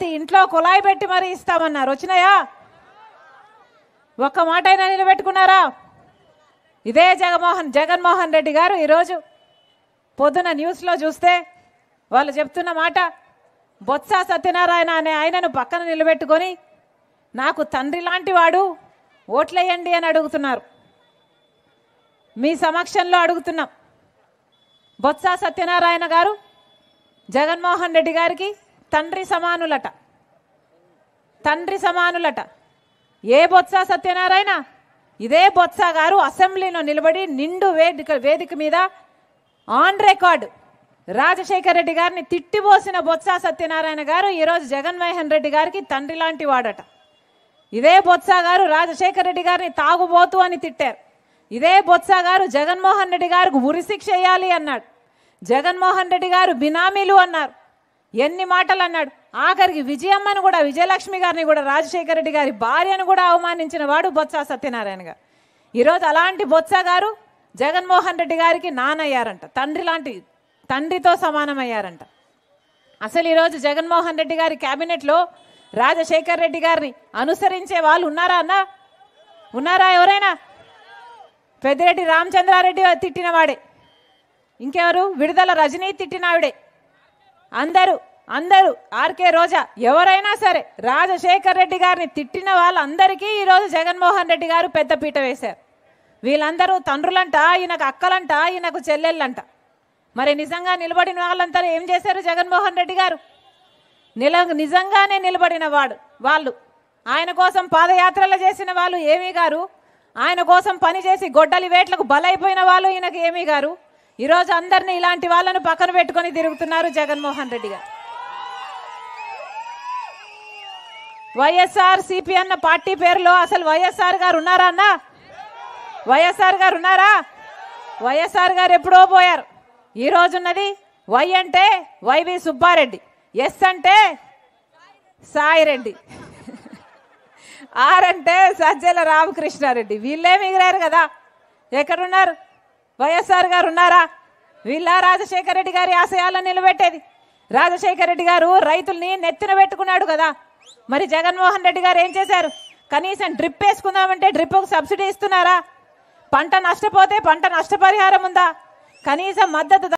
ప్రతి ఇంట్లో కుళాయి పెట్టి మరీ ఇస్తామన్నారు. వచ్చినాయా? ఒక్క మాట అయినా నిలబెట్టుకున్నారా? ఇదే జగన్మోహన్ రెడ్డి గారు ఈరోజు పొద్దున న్యూస్లో చూస్తే వాళ్ళు చెప్తున్న మాట, బొత్స సత్యనారాయణ అనే ఆయనను పక్కన నిలబెట్టుకొని నాకు తండ్రి లాంటి వాడు, ఓట్లేయండి అని అడుగుతున్నారు. మీ సమక్షంలో అడుగుతున్నాం. బొత్స సత్యనారాయణ గారు జగన్మోహన్ రెడ్డి గారికి తండ్రి సమానులట. తండ్రి సమానులట. ఏ బొత్స సత్యనారాయణ? ఇదే బొత్స గారు అసెంబ్లీలో నిలబడి నిండు వేదిక మీద ఆన్ రికార్డు రాజశేఖర రెడ్డి గారిని తిట్టిపోసిన బొత్స సత్యనారాయణ గారు ఈరోజు జగన్మోహన్ రెడ్డి గారికి తండ్రి లాంటి వాడట. ఇదే బొత్స గారు రాజశేఖర రెడ్డి గారిని తాగుబోతు అని తిట్టారు. ఇదే బొత్స గారు జగన్మోహన్ రెడ్డి గారికి ఉరిశిక్ష వేయాలి అన్నాడు. జగన్మోహన్ రెడ్డి గారు బినామీలు అన్నారు. ఎన్ని మాటలు అన్నాడు. ఆఖరికి విజయమ్మను కూడా, విజయలక్ష్మి గారిని కూడా, రాజశేఖర రెడ్డి గారి భార్యను కూడా అవమానించిన వాడు బొత్స సత్యనారాయణ గారు. ఈరోజు అలాంటి బొత్స గారు జగన్మోహన్ రెడ్డి గారికి నానయ్యారంట. తండ్రితో సమానమయ్యారంట. అసలు ఈరోజు జగన్మోహన్ రెడ్డి గారి క్యాబినెట్లో రాజశేఖర రెడ్డి గారిని అనుసరించే వాళ్ళు ఉన్నారా అన్న? ఉన్నారా ఎవరైనా? పెద్దిరెడ్డి రామచంద్రారెడ్డి తిట్టినవాడే. ఇంకెవరు? విడుదల రజనీ తిట్టినావిడే. అందరూ ఆర్కే రోజా ఎవరైనా సరే రాజశేఖర రెడ్డి గారిని తిట్టిన వాళ్ళందరికీ ఈరోజు జగన్మోహన్ రెడ్డి గారు పెద్దపీట వేశారు. వీళ్ళందరూ తండ్రులంట, ఈయనకు అక్కలంట, ఈయనకు చెల్లెళ్ళంట. మరి నిజంగా నిలబడిన వాళ్ళంతా ఏం చేశారు? జగన్మోహన్ రెడ్డి గారు నిజంగానే నిలబడిన వాళ్ళు ఆయన కోసం పాదయాత్రలు చేసిన వాళ్ళు ఏమీ గారు, ఆయన కోసం పనిచేసి గొడ్డలి వేట్లకు బలైపోయిన వాళ్ళు ఈయనకు ఏమీ గారు. ఈరోజు అందరినీ ఇలాంటి వాళ్ళను పక్కన పెట్టుకొని తిరుగుతున్నారు జగన్మోహన్ రెడ్డి గారు. వైఎస్ఆర్ సిపి అన్న పార్టీ పేరులో అసలు వైఎస్ఆర్ గారు ఉన్నారా అన్న? వైఎస్ఆర్ గారు ఉన్నారా? వైఎస్ఆర్ గారు ఎప్పుడో పోయారు. ఈ రోజున్నది వై అంటే వైవి సుబ్బారెడ్డి, ఎస్ అంటే సాయిరెడ్డి, ఆర్ అంటే సజ్జల రామకృష్ణారెడ్డి. వీళ్ళే మిగిలారు కదా. ఎక్కడున్నారు? వైఎస్ఆర్ గారు ఉన్నారా? వీళ్ళ రాజశేఖర రెడ్డి గారి ఆశయాలను నిలబెట్టేది. రాజశేఖర రెడ్డి గారు రైతుల్ని నెత్తిన పెట్టుకున్నాడు కదా. మరి జగన్మోహన్ రెడ్డి గారు ఏం చేశారు? కనీసం డ్రిప్ వేసుకుందామంటే డ్రిప్కు సబ్సిడీ ఇస్తున్నారా? పంట నష్టపోతే పంట నష్టపరిహారం ఉందా? కనీసం మద్దతు